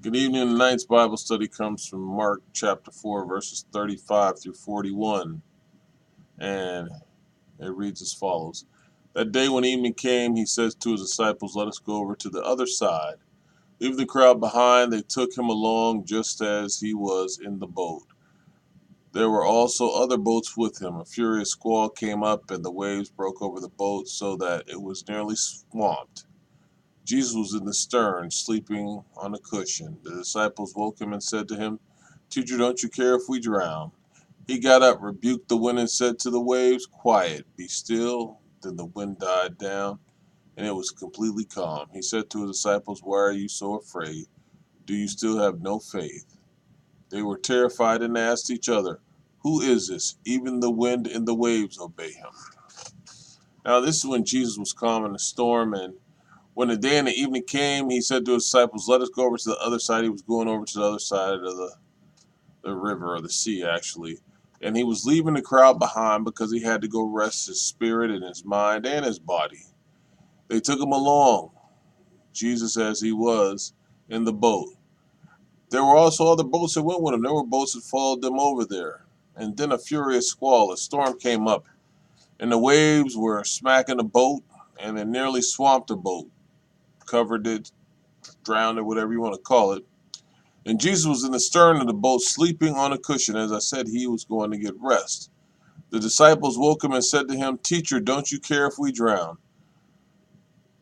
Good evening. Tonight's Bible study comes from Mark chapter 4, verses 35 through 41. And it reads as follows. That day when evening came, he says to his disciples, "Let us go over to the other side." Leaving the crowd behind, they took him along just as he was in the boat. There were also other boats with him. A furious squall came up, and the waves broke over the boat so that it was nearly swamped. Jesus was in the stern, sleeping on a cushion. The disciples woke him and said to him, "Teacher, don't you care if we drown?" He got up, rebuked the wind, and said to the waves, "Quiet, be still." Then the wind died down, and it was completely calm. He said to his disciples, "Why are you so afraid? Do you still have no faith?" They were terrified and asked each other, "Who is this? Even the wind and the waves obey him." Now, this is when Jesus was calming the storm, and when the day and the evening came, he said to his disciples, "Let us go over to the other side." He was going over to the other side of the river, or the sea, actually. And he was leaving the crowd behind because he had to go rest his spirit and his mind and his body. They took him along, Jesus as he was, in the boat. There were also other boats that went with him. There were boats that followed them over there. And then a furious squall, a storm came up, and the waves were smacking the boat, and it nearly swamped the boat, covered it, drowned it, whatever you want to call it. And Jesus was in the stern of the boat, sleeping on a cushion. As I said, he was going to get rest. The disciples woke him and said to him, "Teacher, don't you care if we drown?"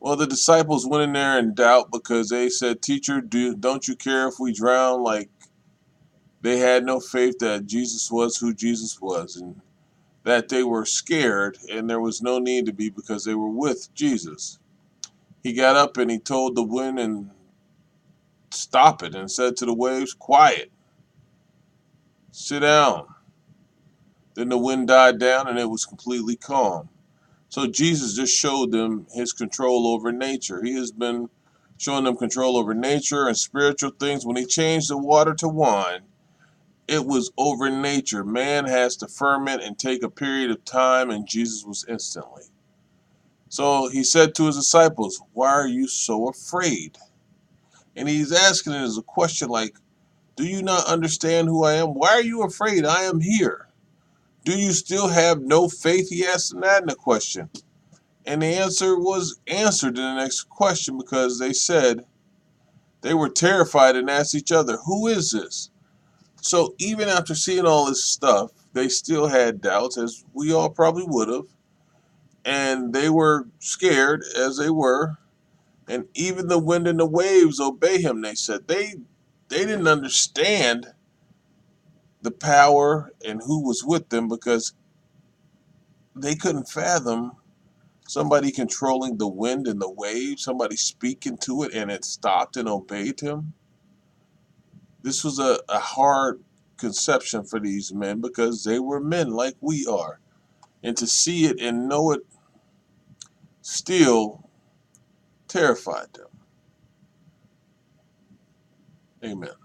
Well, the disciples went in there in doubt because they said, "Teacher, don't you care if we drown?" Like they had no faith that Jesus was who Jesus was, and that they were scared, and there was no need to be because they were with Jesus. He got up and he told the wind and stop it, and said to the waves, "Quiet, sit down." Then the wind died down and it was completely calm. So Jesus just showed them his control over nature. He has been showing them control over nature and spiritual things. When he changed the water to wine, it was over nature. Man has to ferment and take a period of time, and Jesus was instantly. So he said to his disciples, "Why are you so afraid?" And he's asking it as a question like, "Do you not understand who I am? Why are you afraid? I am here. Do you still have no faith?" He asked them that in a question. And the answer was answered in the next question because they said they were terrified and asked each other, "Who is this?" So even after seeing all this stuff, they still had doubts, as we all probably would have. And they were scared, as they were. And even the wind and the waves obey him, they said. They didn't understand the power and who was with them because they couldn't fathom somebody controlling the wind and the waves, somebody speaking to it and it stopped and obeyed him. This was a hard conception for these men because they were men like we are. And to see it and know it still terrified them. Amen.